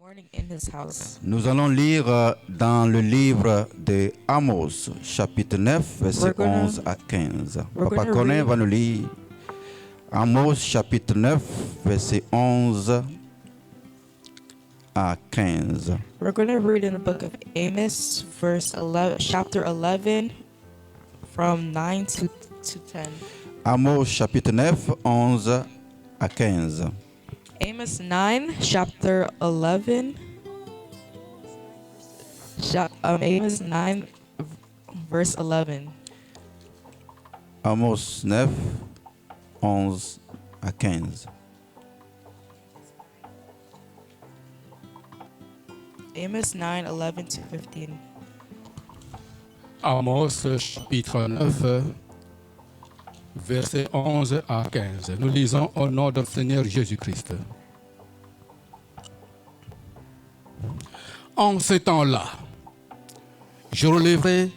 morning in his house. Nous allons lire dans le livre de Amos, chapitre 9, versets 11 à 15. Papa Conin va nous lire Amos, chapitre 9, versets 11 à 15. We're going to read in the book of Amos, chapter 11, from 9 to 10. Amos, chapitre 9, 11 à 15. Amos 9, chapter 11. Amos 9, verse 11. Amos 9, 11 à 15. Amos 9, 11 to 15. Amos chapitre 9, versets 11 à 15. Nous lisons au nom du Seigneur Jésus-Christ. En ce temps-là, je relèverai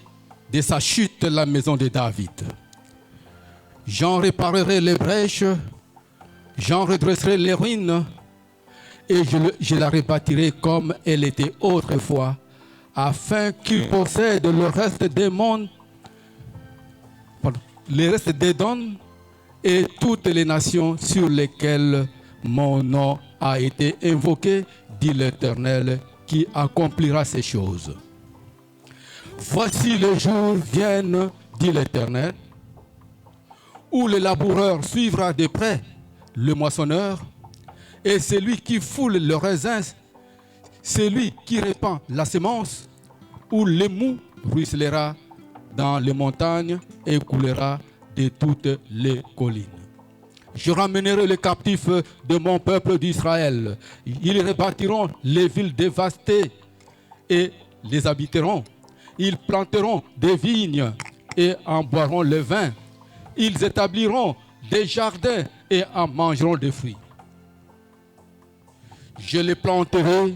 de sa chute la maison de David. J'en réparerai les brèches, j'en redresserai les ruines, et je la rebâtirai comme elle était autrefois, afin qu'il possède le reste des mondes, le reste des dons et toutes les nations sur lesquelles mon nom a été invoqué, dit l'Éternel, qui accomplira ces choses. Voici les jours viennent, dit l'Éternel, où le laboureur suivra de près le moissonneur, et celui qui foule le raisin, celui qui répand la semence, où l'émou ruissellera dans les montagnes et coulera de toutes les collines. Je ramènerai les captifs de mon peuple d'Israël. Ils rebâtiront les villes dévastées et les habiteront. Ils planteront des vignes et en boiront le vin. Ils établiront des jardins et en mangeront des fruits. Je les planterai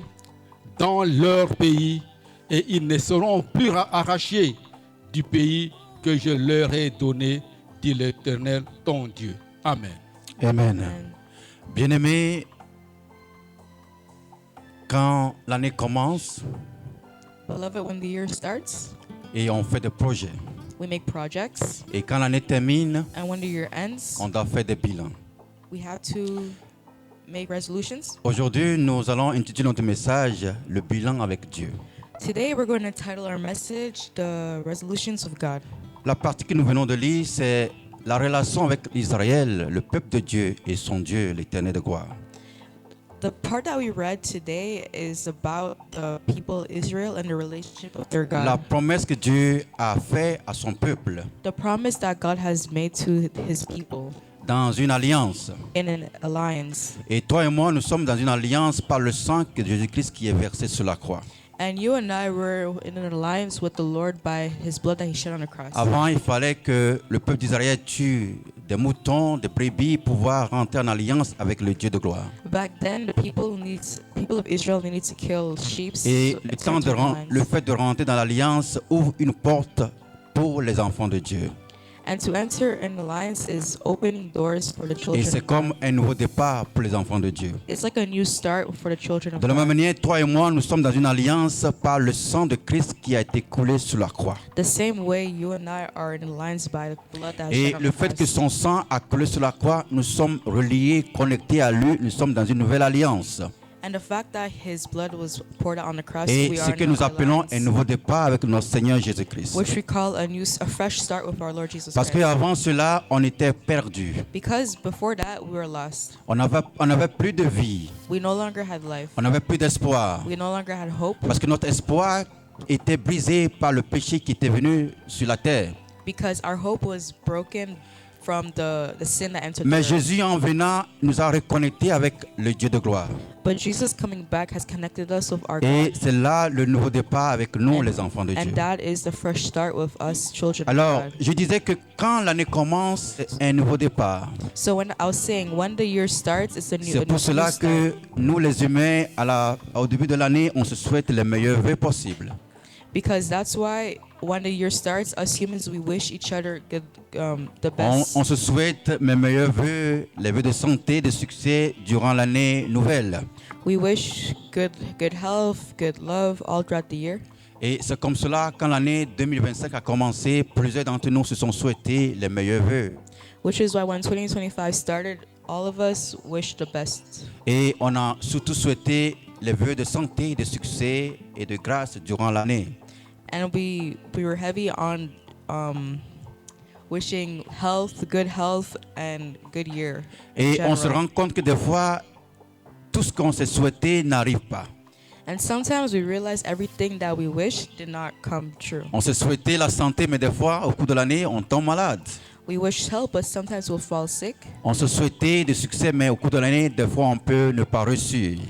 dans leur pays et ils ne seront plus arrachés du pays que je leur ai donné, dit l'Éternel ton Dieu. Amen. Amen. Bien-aimés, quand l'année commence Beloved, when the year starts, et on fait des projets, we make projects, et quand l'année termine, and when the year ends, on doit faire des bilans. we have to make resolutions. Aujourd'hui, nous allons intituler notre message « Le bilan avec Dieu ». Today, we're going to title our message, The Resolutions of God. La partie que nous venons de lire, c'est la relation avec Israël, le peuple de Dieu et son Dieu, l'Éternel de gloire. The part that we read today is about the people Israel and the relationship of their La God. promesse que Dieu a faite à son peuple The promise that God has made to his people dans une alliance. in an alliance. Et toi et moi, nous sommes dans une alliance par le sang de Jésus-Christ qui est versé sur la croix. And you and I were in an alliance with the Lord by his blood that he shed on the cross. Avant, il fallait que le peuple d'Israël tue des moutons, des brebis pour pouvoir rentrer en alliance avec le Dieu de gloire. Back then, the people of Israel needed to kill sheep. Et le fait de rentrer dans l'alliance ouvre une porte pour les enfants de Dieu. And to enter an alliance is opening doors for the Et children c'est of comme God. un nouveau départ pour les enfants de Dieu. It's like a new start for the children of De la même God. manière, toi et moi, nous sommes dans une alliance par le sang de Christ qui a été coulé sur la croix. The same way you and I are in alliance by the blood that Et shed on le the fait que cross. son sang a coulé sur la croix, nous sommes reliés, connectés à lui, nous sommes dans une nouvelle alliance. And the fact that his blood was poured out on the cross, Et we ce are que in nous an appelons un alliance, nouveau départ avec notre Seigneur Jésus-Christ. which we call a fresh start with our Lord Jesus Parce Christ. qu'avant cela, on était perdus. Because before that, we were lost. On n'avait plus de vie. We no longer had life. On n'avait plus d'espoir. We no longer had hope Parce que notre espoir était brisé par le péché qui était venu sur la terre. because our hope was broken from the sin that entered Mais the earth. Jésus, en venant, nous a reconnectés avec le Dieu de gloire. But Jesus coming back has connected us with our Et God. c'est là le nouveau départ avec nous, les enfants de Dieu. And that is the fresh start with us children Alors, of God. je disais que quand l'année commence, c'est un nouveau départ. So when I was saying when the year starts, it's a new, C'est pour cela que nous, les humains, au début de l'année, on se souhaite les meilleurs vœux possibles. because that's why when the year starts, us humans, we wish each other the best. On se souhaite mes meilleurs vœux, les vœux de santé, de succès durant l'année nouvelle. We wish good health, good love all throughout the year. Et c'est comme cela, quand l'année 2025 a commencé, plusieurs d'entre nous se sont souhaités les meilleurs vœux. Which is why when 2025 started, all of us wished the best. Et on a surtout souhaité les vœux de santé, de succès et de grâce durant l'année. And we were heavy on wishing good health and good year. Et on se rend compte que des fois, tout ce qu'on s'est souhaité n'arrive pas. And sometimes we realize everything that we wish did not come true. On s'est souhaité la santé, mais des fois, au cours de l'année, on tombe malade. We wish help, but sometimes we'll fall sick. On se souhaitait du succès, mais au cours de l'année, des fois, on peut ne pas réussir.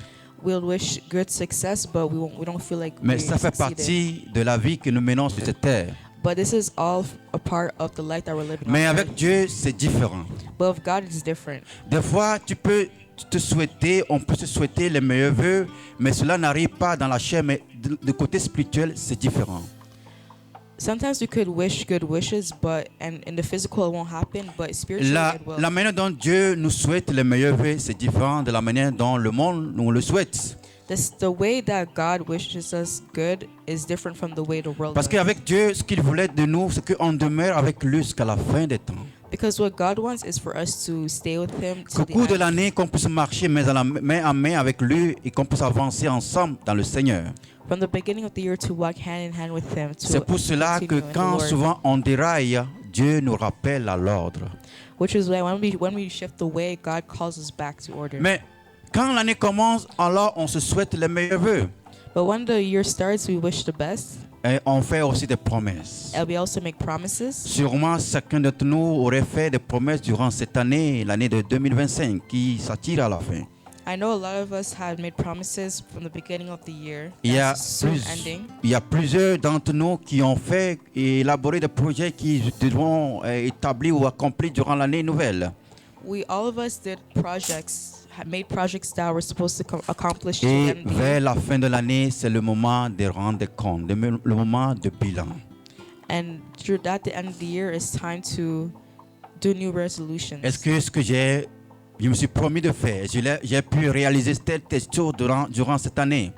We'll wish good success, but we don't feel like Mais we ça fait succeeded. partie de la vie que nous menons sur cette terre. But this is all a part of the life that we're living Mais on avec earth. Dieu, c'est différent. But with God, it's different. Des fois, on peut se souhaiter les meilleurs vœux, mais cela n'arrive pas dans la chair, mais du côté spirituel, c'est différent. Sometimes we could wish good wishes, but and in the physical it won't happen, but spiritually La it will. manière dont Dieu nous souhaite les meilleurs vœux, c'est différent de la manière dont le monde nous le souhaite. The way that God wishes us good is different from the way the world Parce does. qu'avec Dieu, ce qu'il voulait de nous, c'est qu'on demeure avec lui jusqu'à la fin des temps. Because what God wants is for us to stay with Him Qu'au to the cours de end. l'année, qu'on puisse marcher main en main avec lui et qu'on puisse avancer ensemble dans le Seigneur. From the beginning of the year to walk hand in hand with Him. To C'est pour cela que continue in the quand Lord. souvent on déraille, Dieu nous rappelle à l'ordre. Which is why when we shift away, God calls us back to order. Mais quand l'année commence, alors on se souhaite les meilleurs vœux. But when the year starts, we wish the best, Et on fait aussi des promesses. and we also make promises. Sûrement, chacun d'entre nous aurait fait des promesses durant cette année, l'année de 2025, qui s'attire à la fin. I know a lot of us had made promises from the beginning of the year. Il y a, That's soon ending. il y a plusieurs d'entre nous qui ont fait et élaboré des projets qui devront établir ou accomplir durant l'année nouvelle. All of us did made projects that were supposed to accomplish to the Et end of the vers year. la fin de l'année, c'est le moment de rendre compte, le moment de bilan. And at the end of the year, it's time to do new resolutions. Est-ce que je me suis promis de faire, j'ai pu réaliser telle chose durant cette année?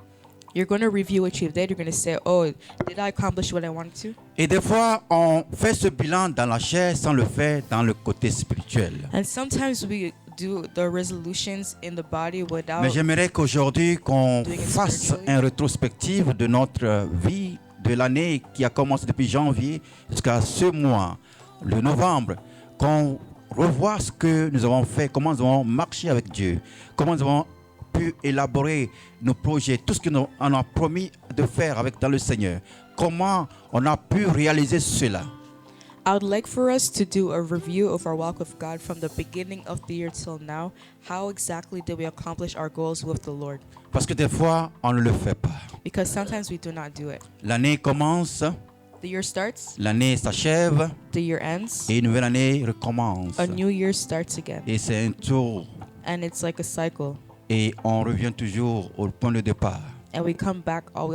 You're going to review what you did. You're going to say, oh, did I accomplish what I wanted to? Et des fois, on fait ce bilan dans la chair sans le faire dans le côté spirituel. And sometimes we do the resolutions in the body without. Mais j'aimerais qu'aujourd'hui, qu'on Doing it fasse spiritually. un rétrospective de notre vie, de l'année qui a commencé depuis janvier jusqu'à ce mois, le novembre, qu'on revoie ce que nous avons fait, comment nous avons marché avec Dieu, comment nous avons pu élaborer nos projets, tout ce qu'on a promis de faire dans le Seigneur, comment on a pu réaliser cela. I would like for us to do a review of our walk with God from the beginning of the year till now. How exactly did we accomplish our goals with the Lord? Parce que des fois, on ne le fait pas. Because sometimes we do not do it. L'année commence, The year starts, l'année s'achève the year ends, et une nouvelle année recommence. a new year starts again. Et c'est un tour And it's like a cycle. et on revient toujours au point de départ. And we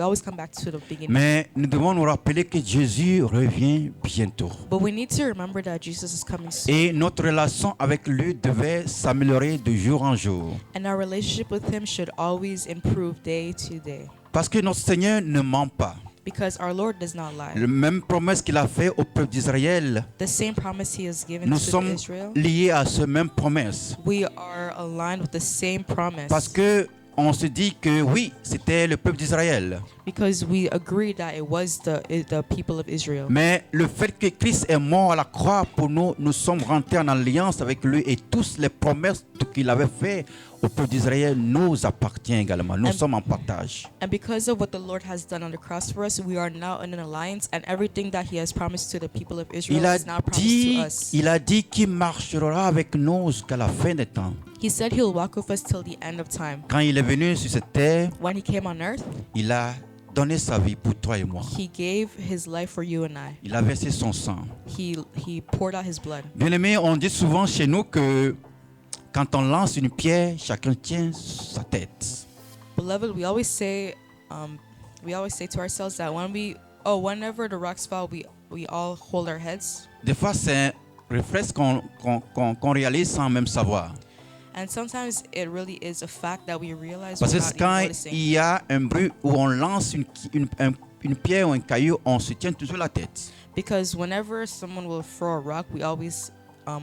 always come back to the beginning. Mais nous devons nous rappeler que Jésus revient bientôt. But we need to remember that Jesus is coming soon. Et notre relation avec lui devait s'améliorer de jour en jour. And our relationship with Him should always improve day to day. Parce que notre Seigneur ne ment pas. Because our Lord does not lie. La même promesse qu'il a fait au peuple d'Israël, The same promise He has given nous to sommes Israel, liés à cette même promesse. we are aligned with the same promise. Parce que on se dit que oui, c'était le peuple d'Israël. Because we agree that it was the people of Israel. Mais le fait que Christ est mort à la croix pour nous, nous sommes rentrés en alliance avec lui et toutes les promesses qu'il avait faites au peuple d'Israël nous appartiennent également. Nous sommes en partage. And because of what the Lord has done on the cross for us, we are now in an alliance, and everything that He has promised to the people of Israel is now promised to us. Il a dit qu'il marchera avec nous jusqu'à la fin des temps. He said He'll walk with us till the end of time. Quand il est venu sur cette terre, When He came on earth, il a donné sa vie pour toi et moi. He gave His life for you and I. Il a versé son sang. He poured out His blood. Bien aimé, on dit souvent chez nous que quand on lance une pierre, chacun tient sa tête. Beloved, we always say to ourselves that when we Oh, whenever the rocks fall, we all hold our heads. Des fois, c'est un réflexe qu'on réalise sans même savoir. And sometimes it really is a fact that we realize Parce que without even quand noticing. il y a un bruit où on lance une pierre ou un caillou, on se tient toujours la tête. Because whenever someone will throw a rock, we always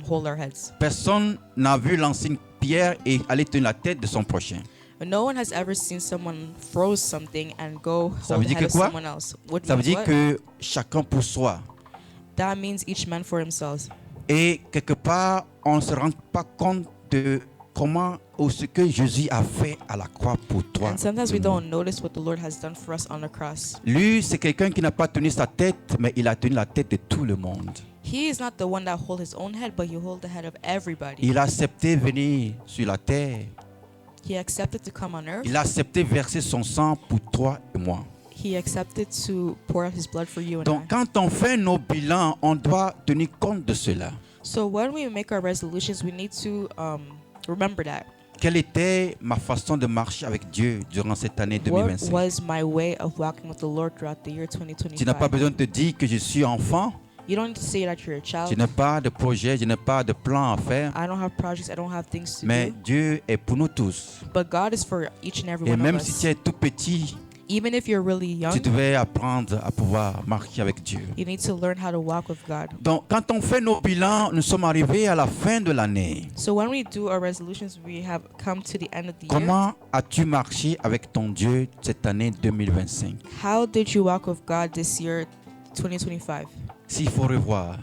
hold our heads. Personne n'a vu lancer une pierre et aller tenir la tête de son prochain. But no one has ever seen someone throw something and go Ça hold veut the dire head que of quoi? someone else. What Ça veut means dire what? que chacun pour soi. That means each man for himself. Et quelque part, on ne se rend pas compte de comment ou ce que Jésus a fait à la croix pour toi. And sometimes et we moi. don't notice what the Lord has done for us on the cross. Lui, c'est quelqu'un qui n'a pas tenu sa tête, mais il a tenu la tête de tout le monde. He is not the one that hold his own head, but he hold the head of everybody. Il a accepté venir sur la terre. He accepted to come on earth. Il a accepté verser son sang pour toi et moi. He accepted to pour out his blood for you and Donc, I. quand on fait nos bilans, on doit tenir compte de cela. So when we make our resolutions, we need to remember that. Quelle était ma façon de marcher avec Dieu durant cette année What 2025? was my way of walking with the Lord throughout the year Tu n'as 2025? pas besoin de te dire que je suis enfant. You don't need to say that you're a Je child. n'ai pas de projet, je n'ai pas de plan à faire. I don't have projects. I don't have things to Mais do. Dieu est pour nous tous. But God is for each and every Et one même of si us. tu es tout petit, Even if you're really young, tu devais apprendre à pouvoir marcher avec Dieu. you need to learn how to walk with God. Donc, quand on fait nos bilans, nous sommes arrivés à la fin de l'année. So when we do our resolutions, we have come to the end of the year. Comment as-tu marché avec ton Dieu cette année 2025? How did you walk with God this year, 2025? S'il faut revoir,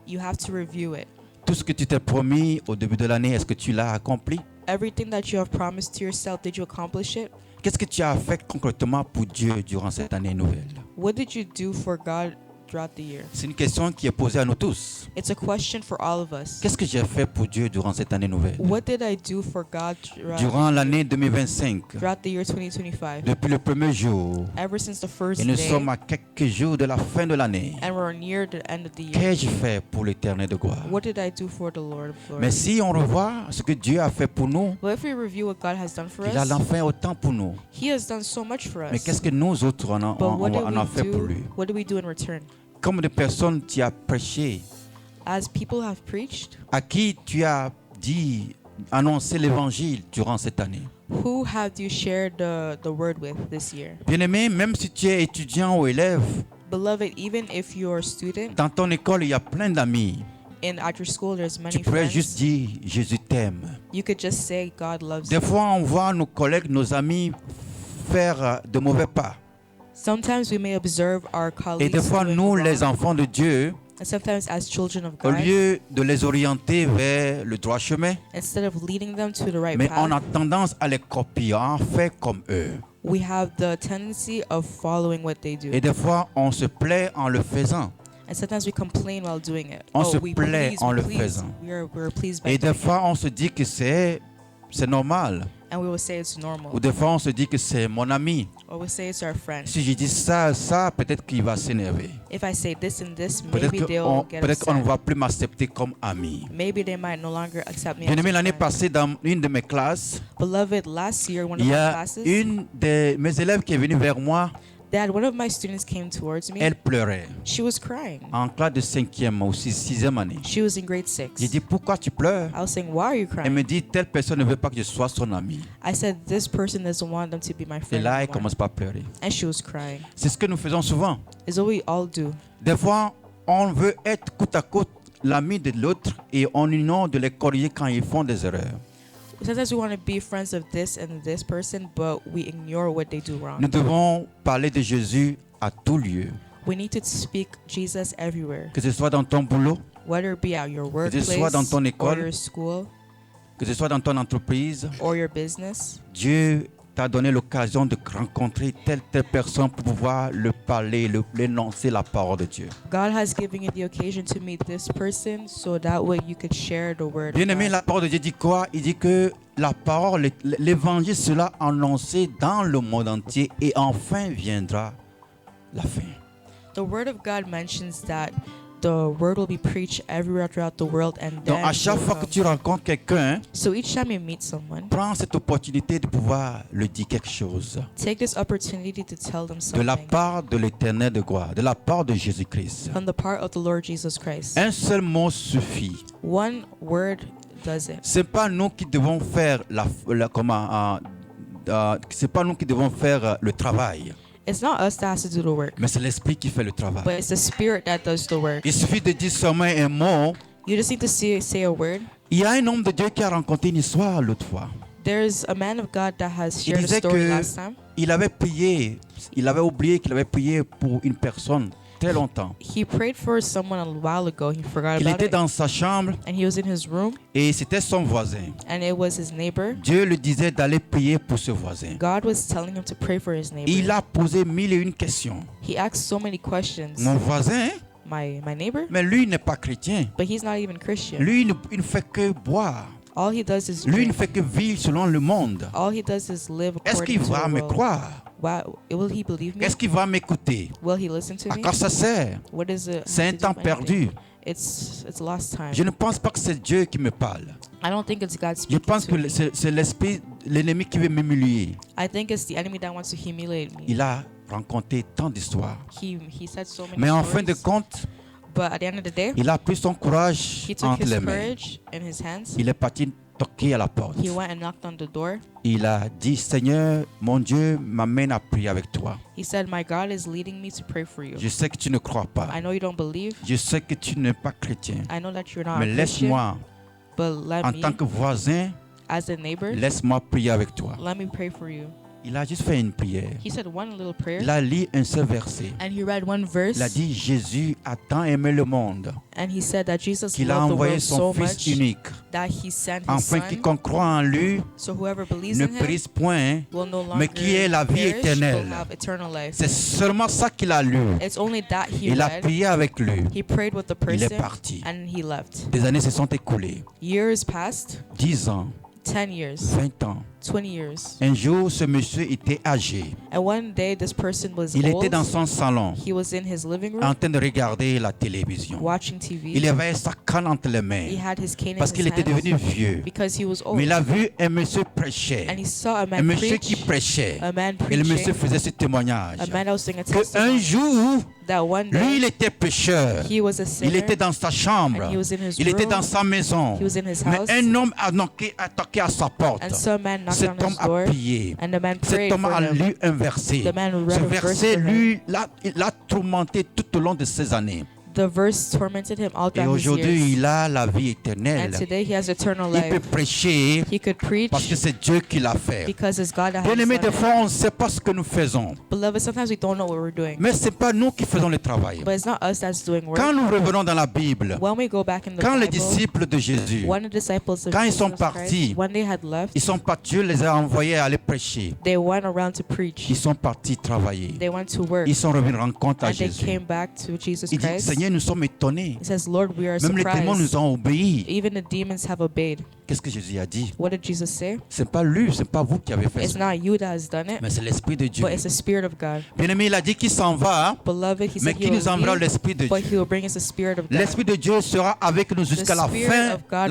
You have to review it. tout ce que tu t'es promis au début de l'année, est-ce que tu l'as accompli? Everything that you have promised to yourself, did you accomplish it? Qu'est-ce que tu as fait concrètement pour Dieu durant cette année nouvelle? What did you do for God throughout the year? C'est une question qui est posée à nous tous. It's a question for all of us. Qu'est-ce que j'ai fait pour Dieu durant cette année nouvelle? What did I do for God Durant l'année 2025, throughout the year 2025? depuis le premier jour, Ever since the first et nous day, sommes à quelques jours de la fin de l'année, and we're near the end of the year. qu'ai-je fait pour l'éternel de gloire? What did I do for the Lord of glory? Mais si on revoit ce que Dieu a fait pour nous, Well, if we review what God has done for il a us, enfin autant pour nous. He has done so much for Mais us. qu'est-ce que nous autres on But what did a fait pour we lui? do? What did we do in return? Comme des personnes tu as prêché, As people have preached, à qui tu as dit, annoncé l'évangile durant cette année. who have you shared the word with this year? Bien-aimé, même si tu es étudiant ou élève, Beloved, even if you're a student dans ton école, il y a plein d'amis. and at your school there's Tu many pourrais juste friends, dire, Jésus t'aime. you could just say God loves Des you. fois, on voit nos collègues, nos amis faire de mauvais pas. Sometimes we may observe our Et colleagues des fois, doing nous, wrong, les enfants de Dieu, and sometimes as children of au God, lieu de les orienter vers le droit chemin, instead of leading them to the right mais on path, a tendance à les copier, à en faire comme eux. we have the tendency of following what they do. Et des fois, on se plaît en le faisant. And sometimes we complain while doing it. On se we plaît please, en we le please. faisant. We're pleased by Et des doing fois, on se dit que c'est normal. it. And we will say it's normal. Ou des fois, on se dit que c'est mon ami. Or we say it's our friend. Si je dis ça, peut-être qu'il va s'énerver. If I say this and this, Peut-être maybe they'll get qu'on ne upset. va plus m'accepter comme ami. Maybe they might no longer accept me as Bien-aimé, a l'année friend. passée, dans une de mes classes, Beloved, last year, one of il y my a classes, une de mes élèves qui est venue vers moi. Dad, one of my students came towards me. Elle pleurait. She was crying. En classe de 5e ou 6e année. She was in grade 6. J'ai dit, pourquoi tu pleures? I was saying, why are you Elle crying? me dit, telle personne ne veut pas que je sois son ami. I said, this person doesn't want them to be my Et friend là, elle anymore. commence par pleurer. And she was crying. C'est ce que nous faisons souvent. It's what we all do. Des fois, on veut être côte à côte l'ami de l'autre et on ignore de les corriger quand ils font des erreurs. Sometimes we want to be friends of this and this person, but we ignore what they do wrong. Nous devons parler de Jésus à tout lieu. We need to speak Jesus everywhere, Que ce soit dans ton boulot, whether it be at your ce soit workplace dans ton école, or your school que ce soit dans ton entreprise. or your business. Dieu t'a donné l'occasion de rencontrer telle personne pour pouvoir le parler, l'énoncer la parole de Dieu. God has given you the occasion to meet this person so that way you could share the word Bien of aimé, God. la parole de Dieu dit quoi? Il dit que la parole, l'évangile sera annoncé dans le monde entier et enfin viendra la fin. The word of God mentions that the word will be preached everywhere throughout the world, and Donc then à chaque he will fois que come. tu rencontres quelqu'un, So each time you meet someone, prends cette opportunité de pouvoir lui dire quelque chose. take this opportunity to tell them De la something part de l'Éternel de gloire, de la part de Jésus-Christ. from the part of the Lord Jesus Christ. Un seul mot suffit. One word does it. C'est pas nous qui devons faire c'est pas nous qui devons faire le travail, It's not us that has to do the work, mais c'est l'Esprit qui fait le travail. but it's the Spirit that does the work. Il suffit de dire seulement un mot. You just need to say a word. Il y a un homme de Dieu qui a raconté une histoire l'autre fois. There's a man of God that has Il shared a disait story last time. qu'il avait prié, il avait oublié qu'il avait prié pour une personne très longtemps. He prayed for someone a while ago. He forgot Il about était it. dans sa chambre And he was in his room, et c'était son voisin. and it was his neighbor. Dieu lui disait d'aller prier pour ce voisin. God was telling him to pray for his neighbor. Il a posé 1001 questions. He asked so many questions. Mon voisin, My neighbor? mais lui il n'est pas chrétien. But he's not even Christian. Lui il ne fait que boire. All he does is Lui il ne drink. fait que vivre selon le monde. All he does is live Est-ce according qu'il to va the me world. croire? Wow, will he believe me? Est-ce qu'il va m'écouter? Will he listen to À me? quoi ça sert? What is it? C'est un have to do temps with anything? perdu. It's lost time. Je ne pense pas que c'est Dieu qui me parle. I don't think it's God Je speaking pense to que me. c'est l'esprit, l'ennemi qui veut m'humilier. I think it's the enemy that wants to humiliate me. Il a rencontré tant d'histoires. He said so many Mais en fin de stories, compte, but at the end of the day, il a pris son courage he took entre his les mains. courage in his hands. Il est parti toquer à la porte. He went and knocked on the door. Il a dit, Seigneur, mon Dieu m'amène à prier avec toi. He said, "My God is leading me to pray for you. Je sais que tu ne crois pas. I know you don't believe. Je sais que tu n'es pas chrétien. I know that you're not Mais a Christian, laisse-moi, but let en me, tant que voisin, as a neighbor, laisse-moi prier avec toi. let me pray for you." Il a juste fait une prière. He said one little prayer, Il a lu un seul verset. and he read one verse, Il a dit, Jésus a tant aimé le monde and he said that Jesus qu'il a loved the envoyé world son so Fils much unique, that he sent his afin son, quiconque croit en lui so whoever believes ne in him périsse point, will no longer mais qui ait la vie perish, éternelle. will have eternal life. C'est seulement ça qu'il a lu. It's only that he Il a read. prié avec lui. He prayed with the Il est person, parti. and he left. Des années se sont écoulées. Years passed, 10 ans, 10 years, 20 ans. 20 years. Un jour, ce monsieur était âgé. And one day, this person was Il était old. dans son salon, He was in his living en room train de regarder la télévision. watching TV. Il avait sa canne entre les He mains, had his cane in parce his qu'il était devenu hands vieux. because he was old. Mais il a vu un monsieur prêcher. And he saw a Un man monsieur qui preach, prêchait. a man Et le monsieur preaching, faisait ce témoignage. a man that was doing a Que un testimony jour, that one lui, il day était pécheur. he was a Il sinner, était dans sa chambre. and he was in his Il était room, dans sa maison. he was in his Mais house, un homme a toqué à sa porte. and some man knocked Cet on homme his a door, prié. and the man Cet prayed homme for a him. lu un verset. The man read Ce a verse verset, for him. lui, il l'a tourmenté tout au long de ces années. The verse tormented him all Et throughout his aujourd'hui, years. il a la vie And éternelle. today he has eternal Il peut life. prêcher He could preach parce que c'est Dieu qui l'a fait. because it's God that has Bien-aimés, done des it. fois, on ne sait pas ce que nous faisons. Beloved, sometimes we don't know what we're doing, Mais ce n'est pas nous qui faisons le travail. but it's not us that's doing work. Quand nous revenons dans la Bible, When we go back in the quand les Bible, disciples de Jésus, when the disciples of quand ils Jesus sont Christ, partis, when they had left, ils sont partis, Dieu les a envoyés à aller prêcher. they went around to preach. Ils sont partis travailler. They went to work, Ils sont revenus rendre compte à and they Jésus. came back to Jesus Il dit, Christ. Seigneur, nous sommes étonnés. He says, Lord, we are Même les démons surprised. nous ont obéi. Even the demons have obeyed. Qu'est-ce que Jésus a dit? What did Jesus say? C'est pas lui, c'est pas vous qui avez fait It's ça. not you that has done it, Mais c'est l'Esprit de Dieu. but it's the Spirit of God. Bien-aimé, il a dit qu'il s'en va, Beloved, he mais said qu'il he nous enverra will leave, l'Esprit de but Dieu. he will bring us the Spirit of God. L'Esprit de Dieu sera avec nous jusqu'à la Spirit fin, of God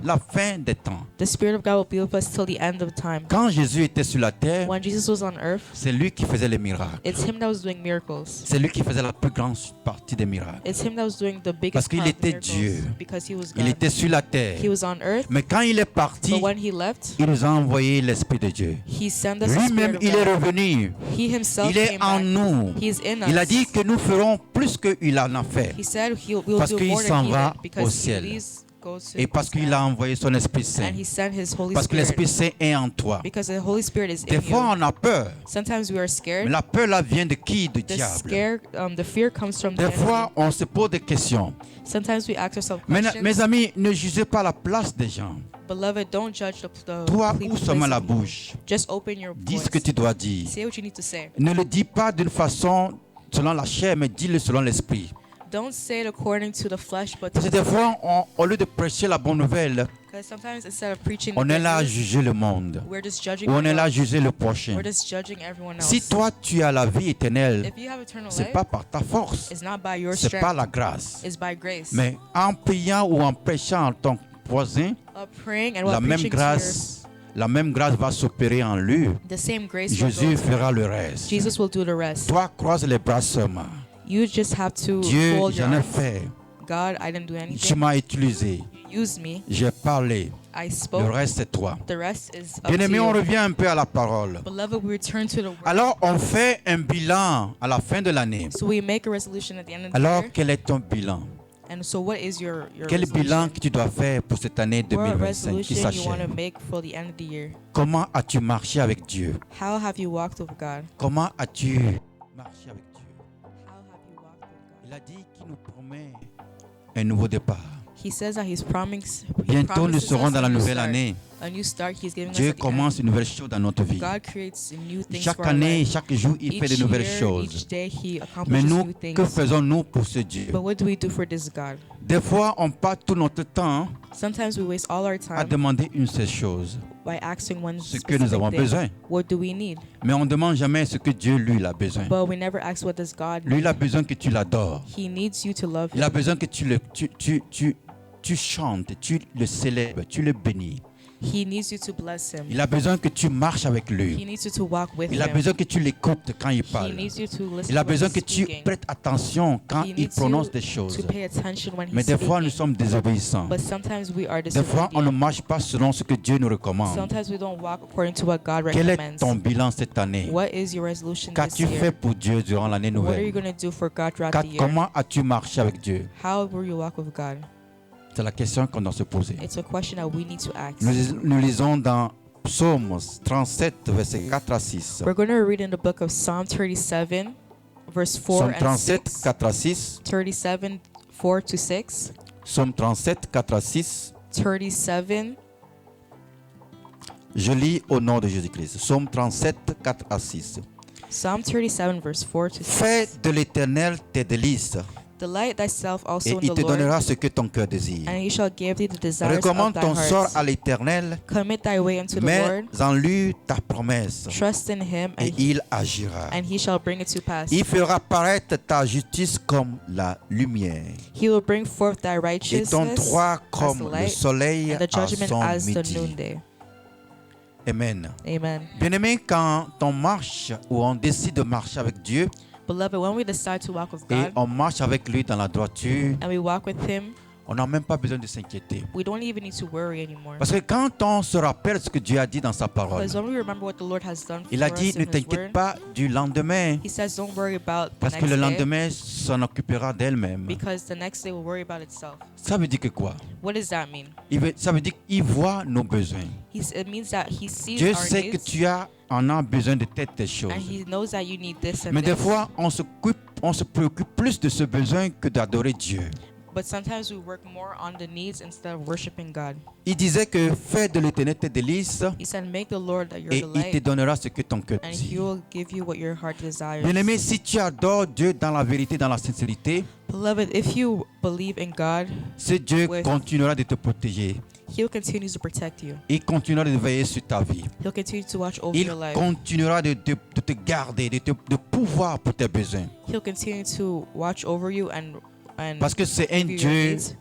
la fin des temps. The Spirit of God will be with us till the end of time. Quand Jésus était sur la terre, When Jesus was on earth, c'est lui qui faisait les miracles. it's him that was doing miracles. C'est lui qui faisait la plus grande partie des miracles. It's him that was doing the biggest Parce qu'il part of était miracles, Dieu. because he was Il God. était sur la terre. He was on earth, Mais quand il est parti, but when he left, il nous a envoyé l'Esprit de Dieu. he sent us the Spirit Lui-même, of il est God. revenu. He himself Il est came en back. nous. He's in us. Il a dit que nous ferons plus qu'il en a fait. He said we'll Parce do qu'il more s'en than he va did, au because ciel. he leaves, goes to Et parce qu'il a envoyé son Esprit Saint. and he sent his Holy Parce que l'Esprit Spirit, Saint est en toi. because the Holy Spirit is Des in fois, you. on a peur. Sometimes we are Mais scared. la peur, là, vient de qui? Du The diable. the fear comes from the Des enemy. fois, on se pose des questions. Sometimes we ask ourselves Mais, questions. mes amis, ne jugez pas la place des gens. Beloved, don't judge the Toi, place ouvre seulement of la people. bouche. Just open your Dis voice. ce que tu dois dire. Say what you need to say. Ne le dis pas d'une façon selon la chair, mais dis-le selon l'esprit. Don't say it according to the flesh, but Parce que des fois, au lieu de prêcher la bonne nouvelle, Because sometimes instead of preaching the On est good là à news, juger le monde. we're just judging Ou on est là à ourselves. juger le prochain. We're just judging everyone else. Si toi tu as la vie éternelle, If you have eternal c'est life, pas par ta force, it's not by your c'est pas strength, la grâce. it's by grace. Mais en priant ou en prêchant à ton voisin, Praying and la while même preaching to la même grâce va s'opérer en lui. the same grace will Jésus go. fera le reste. Jesus will do the rest. Toi, croise les bras seulement. You just have to Dieu, hold your j'en ai arms. fait. God, I didn't do Tu anything. m'as utilisé. You used me. J'ai parlé. I Le spoke. reste, c'est toi. The rest is up Bien-aimé, to on you. revient un peu à la parole. Beloved, we return to the word. Alors, on fait un bilan à la fin de l'année. So we make a resolution at the end of the Alors, year. quel est ton bilan? And so what is your Quel resolution? bilan que tu dois faire pour cette année What 2025 qui resolution you want to s'achève? make for the end of the year? Comment as-tu marché avec Dieu? How have you walked with God? Comment as-tu marché avec Dieu? How have you walked with Il God? a dit qu'il nous promet un nouveau départ. He says that he Bientôt, nous promises serons us dans la a new nouvelle start. année. A new start he's giving us Dieu at the commence une nouvelle chose dans notre vie. end. God creates new things Chaque for our année, life. chaque jour, il fait de Each nouvelles year, choses. each day he Mais accomplishes nous, new que things. faisons-nous pour ce Dieu? But what do we do for this God? Des fois, on passe tout notre temps Sometimes we waste all our à time demander une seule chose, by asking one ce que nous specific avons thing. besoin. What do we need? Mais on ne demande jamais ce que Dieu, lui, il a besoin. But we never ask what does God Lui, need. il a besoin que tu l'adores. He needs you to love Il a him. besoin que tu chantes, tu le célèbres, tu le bénis. He needs you to bless him. Il a besoin que tu marches avec He lui. needs you to walk with Il a him. besoin que tu l'écoutes quand il He parle. needs you to listen Il a to what besoin he's que tu speaking. prêtes attention quand He il needs prononce you des choses. to pay attention when Mais he's des fois, nous speaking. sommes désobéissants. But sometimes we are Des fois, on ne disobedient. marche pas selon ce que Dieu nous recommande. Sometimes we don't walk according to what God Quel est recommends. ton bilan cette année? What is your resolution this Qu'as-tu year? fait pour Dieu durant l'année What are you nouvelle? going to do for God throughout the year? Comment as-tu marché avec Dieu? How will you walk with God? C'est la question qu'on doit se poser. It's a question that we need to ask. Nous lisons dans Psaume 37, versets 4 à 6. We're going to read in the book of Psalm 37, verse 4 Psaume and 37, 6. 4 à 6. 37, 4 to 6. Psaume 37, 4 à 6. 37. Je lis au nom de Jésus-Christ. Psaume 37, 4 à 6. Psalm 37, verse 4 to 6. Fais de l'Éternel tes délices, Delight thyself et also in il the te Lord, donnera ce que ton cœur désire. and he shall give thee the desires Recommande of thy ton sort heart. à l'Éternel, Commit thy way unto the mets Lord, en lui ta promesse, trust in him, et il agira. and he shall bring it to pass. Il fera paraître ta justice comme la lumière, He will bring forth thy et ton righteousness droit as the comme le light, soleil and the à judgment son as the midi. noonday. Amen. Amen. Bien-aimé, quand on marche ou on décide de marcher avec Dieu Beloved, when we decide to walk with et God on marche avec lui dans la droiture, and we walk with him, on n'a même pas besoin de s'inquiéter. we don't even need to worry anymore. Parce que quand on se rappelle ce que Dieu a dit dans sa parole, Because when we remember what the Lord has done for il a us dit, in ne his t'inquiète word, pas du lendemain, he says don't worry about the parce que next le day, lendemain s'en occupera d'elle-même. because the next day will worry about itself. Ça veut dire que quoi? What does that mean? Ça veut dire qu'il voit nos besoins. It means that he sees Dieu our sait que needs, tu en as besoin de telles choses. and he knows that you need this and Mais des this. fois, on se préoccupe plus de ce besoin que d'adorer Dieu. But sometimes we work more on the needs instead of worshiping God. Il disait que fais de l'Éternel tes délices, He said, make the Lord your et il te delight, donnera ce que ton cœur and he désire. will give you what your heart desires. Bien-aimé, si tu adores Dieu dans la vérité, dans la sincérité, Beloved, if you believe in God, ce Dieu With- continuera de te protéger. he'll continue to protect you. Il continuera de veiller sur ta vie. He'll continue to watch over Il your life. continuera de te garder, de pouvoir pour tes besoins. He'll continue to watch over you and Parce que c'est un give you your Dieu needs,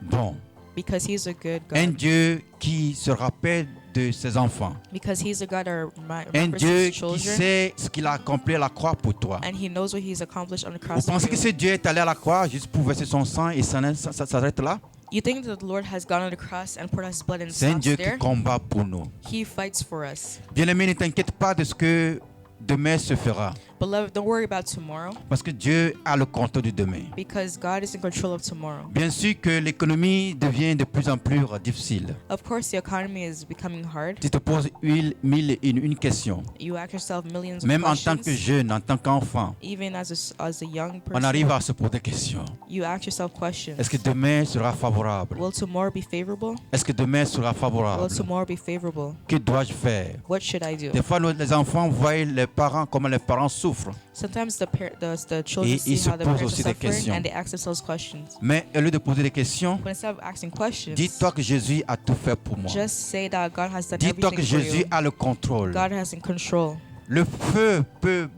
bon. because he's a good Un God. Dieu qui se rappelle de ses enfants. Because he's a God that Un remembers Dieu his qui children, sait ce qu'il a accompli à la croix pour toi. and he knows what he's accomplished on the Vous cross for pensez que you. ce Dieu est allé à la croix juste pour verser son sang et ça s'arrête là? You think that the Lord has gone on the cross and poured his blood and C'est un stops Dieu qui there? combat pour nous. He fights for us. Bien-aimé, ne t'inquiète pas de ce que demain se fera. Beloved, don't worry about tomorrow, Parce que Dieu a le contrôle du demain. because God is in control of tomorrow. Bien sûr que l'économie devient de plus en plus difficile. Of course, the economy is becoming hard. Tu te poses mille et une questions. You ask yourself millions of Même en tant que questions. jeune, en tant qu'enfant, Even as a young on arrive person, à se poser des questions. you ask yourself questions. Est-ce que demain sera favorable? Will tomorrow be favorable? Est-ce que demain sera Will favorable? tomorrow be favorable? Que dois-je faire? What should I do? Des fois, les enfants voient les parents, comment les parents souffrent. souffrent. Sometimes the children Et see ils se how the posent parents aussi are des suffering questions. and they ask themselves questions. Mais au lieu de poser des questions, But instead of asking questions, dis-toi que Jésus a tout fait pour moi. just say that God has done Dis-toi que everything for Jésus you. a le contrôle. God has in control. Le feu peut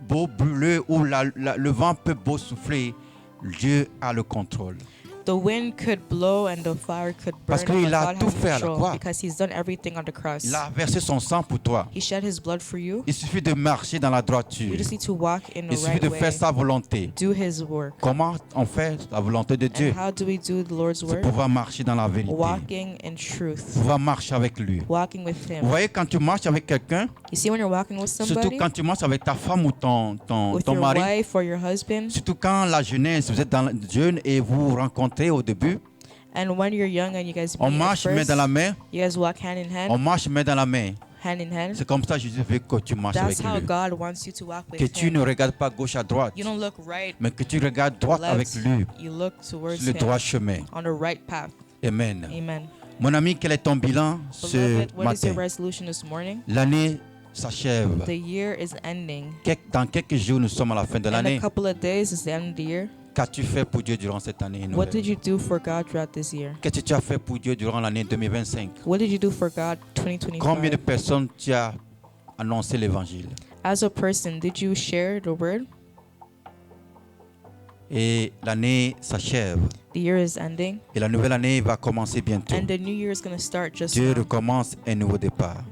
beau brûler ou le vent peut beau souffler, Dieu a le contrôle. The wind could blow and the fire could burn, Parce but qu'il a God tout has fait à la control croix. because He's done everything on the cross. Il a versé son sang pour toi. He shed His blood for you. Il suffit de marcher dans la droiture. You just need to walk in Il the suffit right de way. faire sa volonté. Do His work. Comment on fait la volonté de Dieu? And how do we do the Lord's C'est work? pouvoir marcher dans la vérité. Walking in truth. Pouvoir marcher avec lui. Walking with Vous Him. voyez, quand tu marches avec quelqu'un, You see when you're walking with surtout somebody, quand tu marches avec ta femme ou ton with your mari, wife or your husband, surtout quand la jeunesse, vous êtes dans le jeune et vous vous rencontrez au début, and when you're young and you guys on meet at marche main first, dans la main, you guys walk hand in on hand, marche main dans la main. hand in hand. C'est comme ça que Jésus veut que tu marches That's avec how lui. God wants you to walk Que with tu ne Him. regardes pas gauche à droite, You don't look right, mais que tu regardes droite avec left. lui, You look towards sur le droit Him chemin. on the right path. Amen. Amen. Mon ami, quel est ton bilan ce Beloved, what is your matin? resolution this morning? L'année s'achève. The year is ending. Dans quelques jours, nous sommes à la fin de In a l'année. couple of days is the end of the year. Qu'as-tu fait pour Dieu durant cette année What nouvelle? did you do for God throughout this year? Qu'est-ce que tu as fait pour Dieu durant l'année 2025? What did you do for God Combien de 2025? personnes tu as annoncé l'évangile? As a person, did you share the word? Et l'année s'achève. The year is ending, Et la nouvelle année va commencer bientôt. and the new year is going to start just Dieu now. recommence un nouveau départ.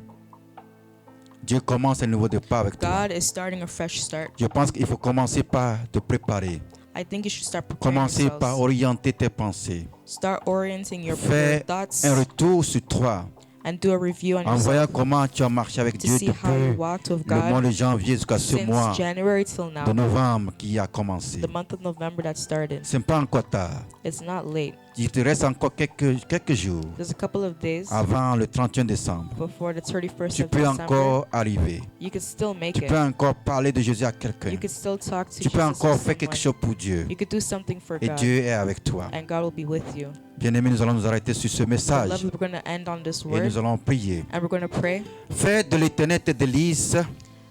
Dieu commence un nouveau départ avec toi. God is starting a fresh start. Je pense qu'il faut commencer par te préparer. I think you should start preparing Commencer par yourselves. orienter tes pensées. Start orienting your Fais thoughts un retour sur toi and do a review on en voyant yourself comment tu as marché avec to Dieu see how you depuis walked with le mois God de janvier jusqu'à ce since mois January till de now, novembre qui a commencé. the month of November that started. Ce n'est pas encore tard. It's not late. Il te reste encore quelques jours There's a couple of days avant le 31 décembre. before the 31st Tu of peux December. encore arriver. You could still make Tu it. peux encore parler de Jésus à quelqu'un. You could still talk to Tu peux Jesus encore to faire quelque someone. chose pour Dieu. You could do something for Et God, Dieu est avec toi. and God will be with you. Bien-aimés, nous allons nous arrêter sur ce message Beloved, we're going to end on this et word, nous allons prier. and we're going to pray. Fais de l'éternel tes délices,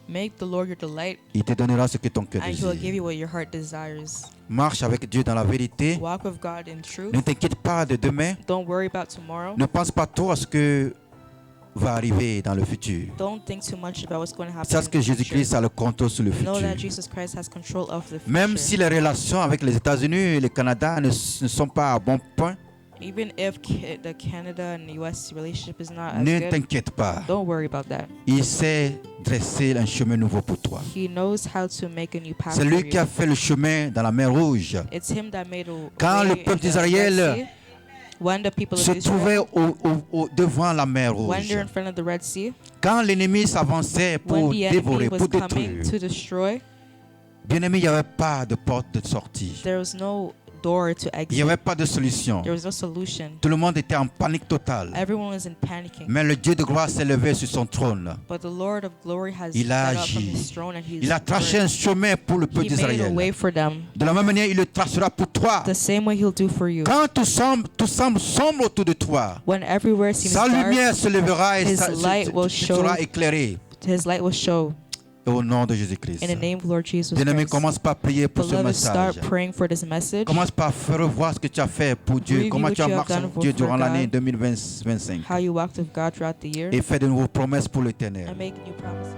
Make the Lord your delight, il te donnera ce que ton cœur and He will give désire. you what your heart desires. Marche avec Dieu dans la vérité. Walk with God in truth. Ne t'inquiète pas de demain. Don't worry about tomorrow. Ne pense pas trop à ce que va arriver dans le futur. Don't think too much about what's going to happen Sache in que the future. Jésus-Christ a le contrôle sur le Know that futur. Jesus Christ has control of the future. Même si les relations avec les États-Unis et le Canada ne sont pas à bon point, Even if the Canada and the US relationship is not as ne good, t'inquiète pas. don't worry about that. Il sait dresser un chemin nouveau pour toi. He knows how to make a new path C'est for lui qui a you. fait le chemin dans la mer Rouge. It's Him that made a Quand way le in peuple the d'Israël Red Sea. When the people of se trouvait Israel, devant la mer when Rouge. they're in front of the Red Sea, Quand l'ennemi s'avançait when pour the dévorer, enemy pour was coming détruire, to destroy, bien-aimé, il n'y avait pas de porte de sortie. there was no door to Il n'y exit. avait pas de solution. There was no solution. Tout le monde était en panique totale. Everyone was in panicking. Mais le Dieu de gloire s'est levé sur son trône. But the Lord of glory has Il a got up from agi. His throne and Il a tracé un chemin pour le peuple He made a d'Israël. way for them. De la même manière, il le tracera pour toi. The same way He'll do for you. Quand tout semble sombre autour de toi, When everywhere seems sa dark, lumière se lèvera et His light will tu show. seras éclairé. His light will show. Au nom de Jésus-Christ. In the name of Lord Jesus Bien-aimé, Christ. commence par prier pour ce Beloved, start message. praying for this message. Commence par faire voir ce que tu as fait pour Dieu. Review Comment what tu as you have marché done avec Dieu for durant l'année God. 2025. How you walked with God throughout the year. Et fais de nouveaux promesses pour l'éternel. And make new promises.